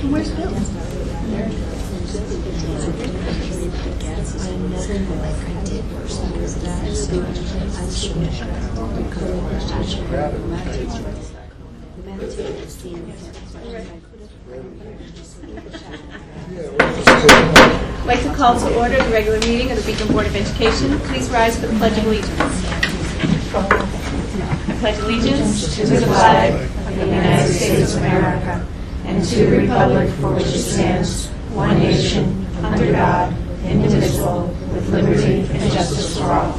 Where's Bill? I'd like to call to order the regular meeting of the Beacon Board of Education. Please rise for the Pledge of Allegiance. I pledge allegiance to the flag of the United States of America and to the republic for which it stands, one nation, under God, indivisible, with liberty and justice for all.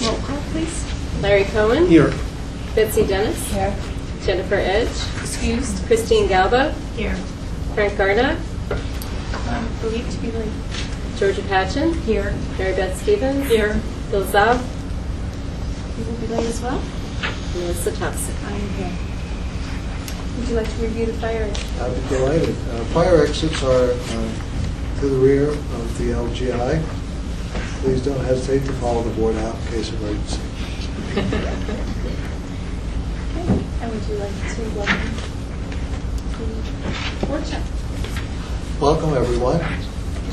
Roll call, please. Larry Cohen. Here. Betsy Dennis. Here. Jennifer Edge. Excused. Christine Galbo. Here. Frank Garda. Believed to be late. Georgia Patchen. Here. Mary Beth Stevens. Here. Bill Zaub. You will be late as well? Melissa Thompson. I am here. Would you like to review the fire exit? I'd be delighted. Fire exits are to the rear of the LGI. Please don't hesitate to follow the board out in case of emergency. And would you like to welcome the workshop? Welcome, everyone,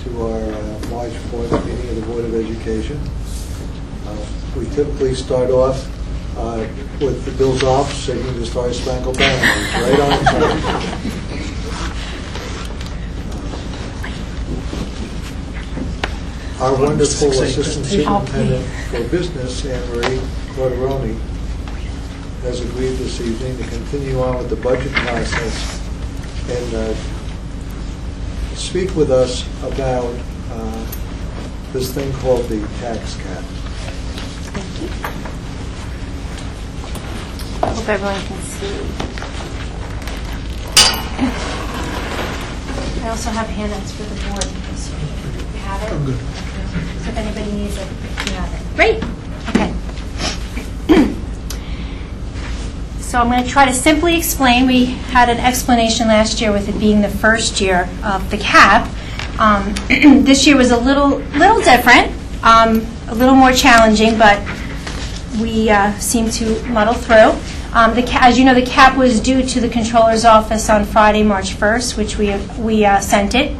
to our March 4th meeting of the Board of Education. We typically start off with the Bill Zaub singing the Star Spangled Banner. Right on time. Our wonderful Assistant Superintendent for Business, Anne Marie Corderoni, has agreed this evening to continue on with the budget process and speak with us about this thing called the tax cap. Thank you. I hope everyone can see. I also have handouts for the board. So you have it? I'm good. So if anybody needs it, you have it. Great. Okay. So I'm going to try to simply explain. We had an explanation last year with it being the first year of the cap. This year was a little different, a little more challenging, but we seem to muddle through. As you know, the cap was due to the Controller's Office on Friday, March 1st, which we sent it.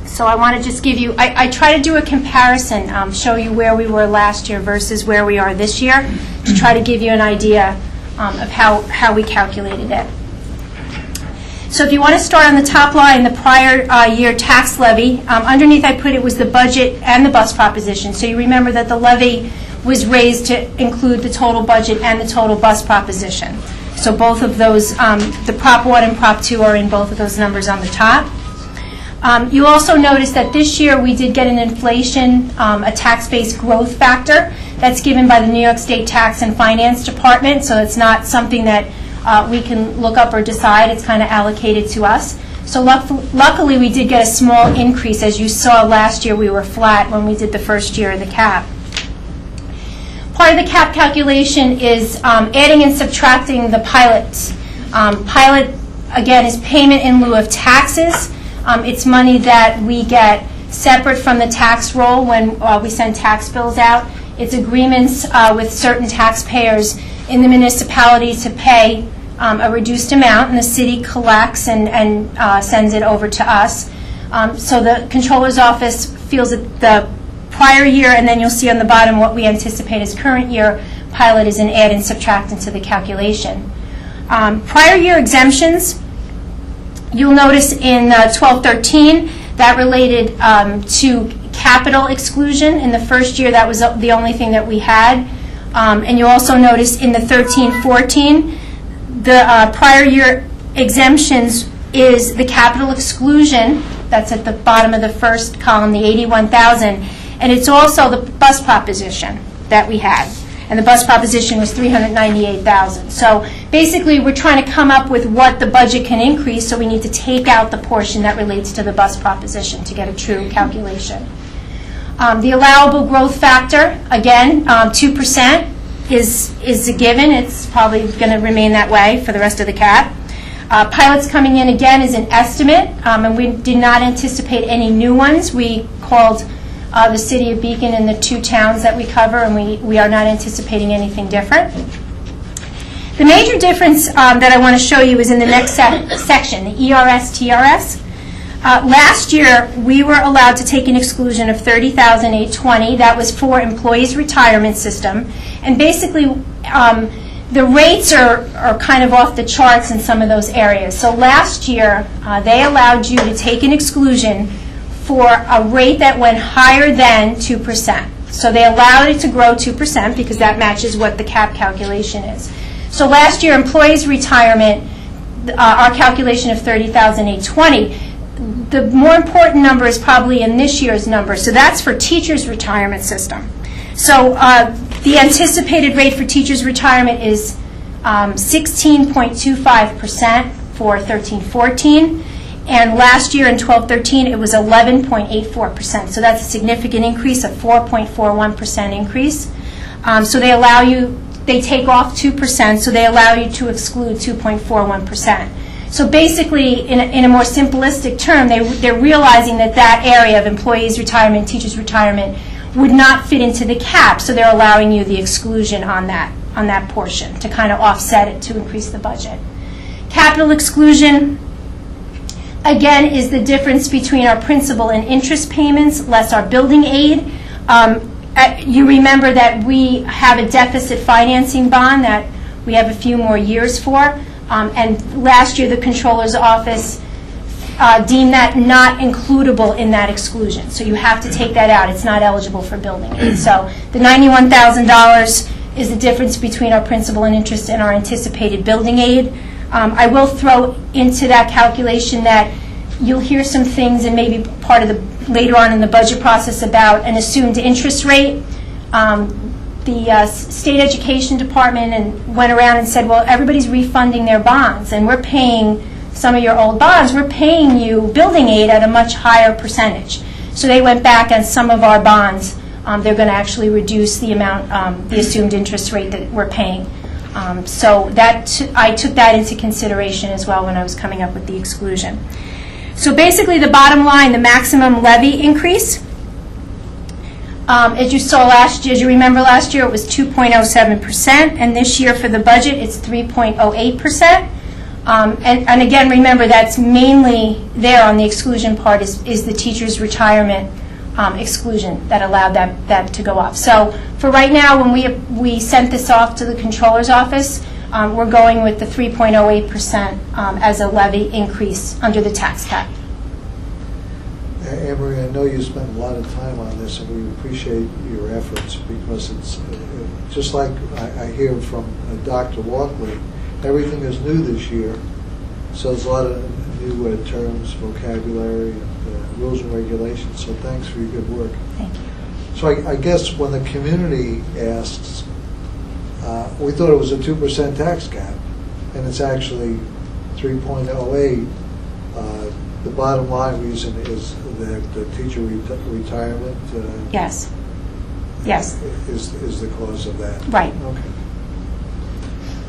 So I want to just give you, I try to do a comparison, show you where we were last year versus where we are this year, to try to give you an idea of how we calculated it. So if you want to start on the top line, the prior year tax levy, underneath I put it was the budget and the bus proposition. So you remember that the levy was raised to include the total budget and the total bus proposition. So both of those, the Prop 1 and Prop 2 are in both of those numbers on the top. You also notice that this year we did get an inflation, a tax-based growth factor that's given by the New York State Tax and Finance Department, so it's not something that we can look up or decide. It's kind of allocated to us. So luckily we did get a small increase. As you saw last year, we were flat when we did the first year of the cap. Part of the cap calculation is adding and subtracting the pilots. Pilot, again, is payment in lieu of taxes. It's money that we get separate from the tax roll when we send tax bills out. It's agreements with certain taxpayers in the municipality to pay a reduced amount, and the city collects and sends it over to us. So the Controller's Office feels that the prior year, and then you'll see on the bottom what we anticipate as current year, pilot is an add and subtract into the calculation. Prior year exemptions, you'll notice in 1213 that related to capital exclusion. In the first year, that was the only thing that we had. And you also notice in the 1314, the prior year exemptions is the capital exclusion. That's at the bottom of the first column, the 81,000. And it's also the bus proposition that we had. And the bus proposition was 398,000. So basically, we're trying to come up with what the budget can increase, so we need to take out the portion that relates to the bus proposition to get a true calculation. The allowable growth factor, again, 2% is a given. It's probably going to remain that way for the rest of the cap. Pilots coming in, again, is an estimate, and we did not anticipate any new ones. We called the city of Beacon and the 2 towns that we cover, and we are not anticipating anything different. The major difference that I want to show you is in the next section, the ERS-TRS. Last year, we were allowed to take an exclusion of $30,820. That was for employees' retirement system. And basically, the rates are kind of off the charts in some of those areas. So last year, they allowed you to take an exclusion for a rate that went higher than 2%. So they allowed it to grow 2% because that matches what the cap calculation is. So last year, employees' retirement, our calculation of $30,820. The more important number is probably in this year's number. So that's for teachers' retirement system. So the anticipated rate for teachers' retirement is 16.25% for 13-14. And last year in 12-13, it was 11.84%. So that's a significant increase, a 4.41% increase. So they allow you, they take off 2%, so they allow you to exclude 2.41%. So basically, in a more simplistic term, they're realizing that that area of employees' retirement, teachers' retirement, would not fit into the cap, so they're allowing you the exclusion on that portion to kind of offset it to increase the budget. Capital exclusion, again, is the difference between our principal and interest payments less our building aid. You remember that we have a deficit financing bond that we have a few more years for. And last year, the Controller's Office deemed that not includable in that exclusion. So you have to take that out. It's not eligible for building aid. So the $91,000 is the difference between our principal and interest and our anticipated building aid. I will throw into that calculation that you'll hear some things, and maybe part of the later on in the budget process, about an assumed interest rate. The state education department went around and said, well, everybody's refunding their bonds, and we're paying some of your old bonds. We're paying you building aid at a much higher percentage. So they went back on some of our bonds. They're going to actually reduce the amount, the assumed interest rate that we're paying. So that I took that into consideration as well when I was coming up with the exclusion. So basically, the bottom line, the maximum levy increase. As you saw last year, as you remember last year, it was 2.07%, and this year for the budget, it's 3.08%. And again, remember, that's mainly there on the exclusion part is the teacher's retirement exclusion that allowed that to go up. So for right now, when we sent this off to the Controller's Office, we're going with the 3.08% as a levy increase under the tax cap. Anne-Marie, I know you spent a lot of time on this, and we appreciate your efforts, because it's just like I hear from Dr. Walkley, everything is new this year, so there's a lot of new terms, vocabulary, and rules and regulations, so thanks for your good work. Thank you. So I guess when the community asks, we thought it was a 2% tax cap, and it's actually 3.08. The bottom line reason is that the teacher retirement Yes. is the cause of that. Right. Okay.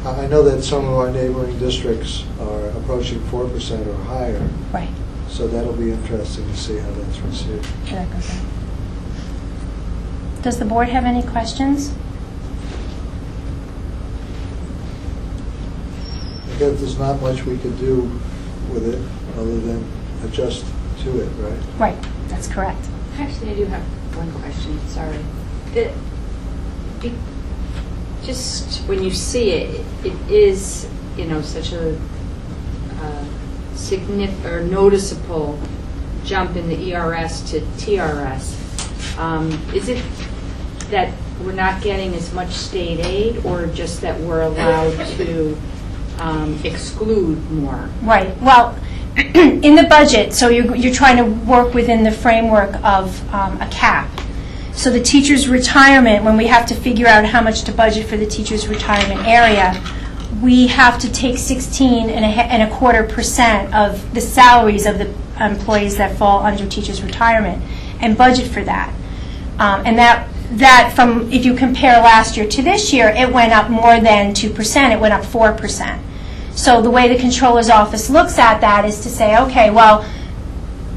I know that some of our neighboring districts are approaching 4% or higher, Right. so that'll be interesting to see how that's received. Sure, that goes on. Does the board have any questions? I guess there's not much we could do with it other than adjust to it, right? Right, that's correct. Actually, I do have one question, sorry. Just when you see it, it is, such a significant or noticeable jump in the ERS to TRS. Is it that we're not getting as much state aid, or just that we're allowed to exclude more? Right. Well, in the budget, so you're trying to work within the framework of a cap. So the teacher's retirement, when we have to figure out how much to budget for the teacher's retirement area, we have to take 16.25% of the salaries of the employees that fall under teacher's retirement and budget for that. And that from, if you compare last year to this year, it went up more than 2%. It went up 4%. So the way the Controller's Office looks at that is to say, okay, well,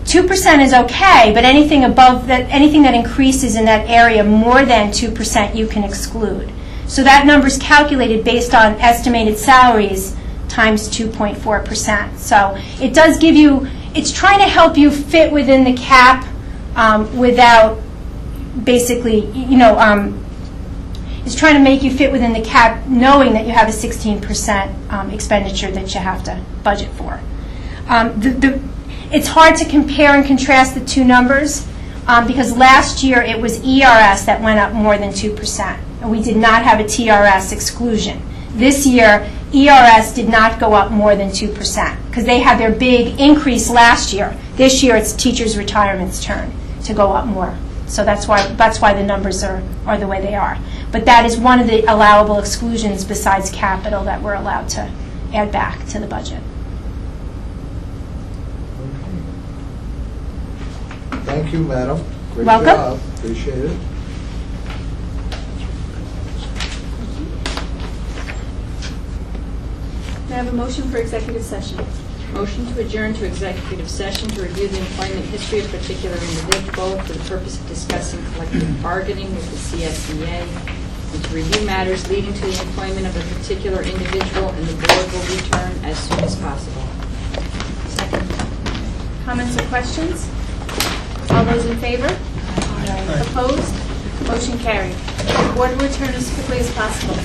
2% is okay, but anything above that, anything that increases in that area more than 2%, you can exclude. So that number is calculated based on estimated salaries times 2.4%. So it does give you, it's trying to help you fit within the cap without basically, it's trying to make you fit within the cap knowing that you have a 16% expenditure that you have to budget for. It's hard to compare and contrast the two numbers because last year it was ERS that went up more than 2%, and we did not have a TRS exclusion. This year, ERS did not go up more than 2% because they had their big increase last year. This year, it's teachers' retirement's turn to go up more. So that's why the numbers are the way they are. But that is one of the allowable exclusions besides capital that we're allowed to add back to the budget. Thank you, madam. Great Welcome. job. Appreciate it. May I have a motion for executive session? Motion to adjourn to executive session to review the employment history of particular individual for the purpose of discussing collective bargaining with the CSEA, and to review matters leading to the employment of a particular individual, and the board will return as soon as possible. Second. Comments or questions? All those in favor? Opposed? Motion carried. The board will return as quickly as possible.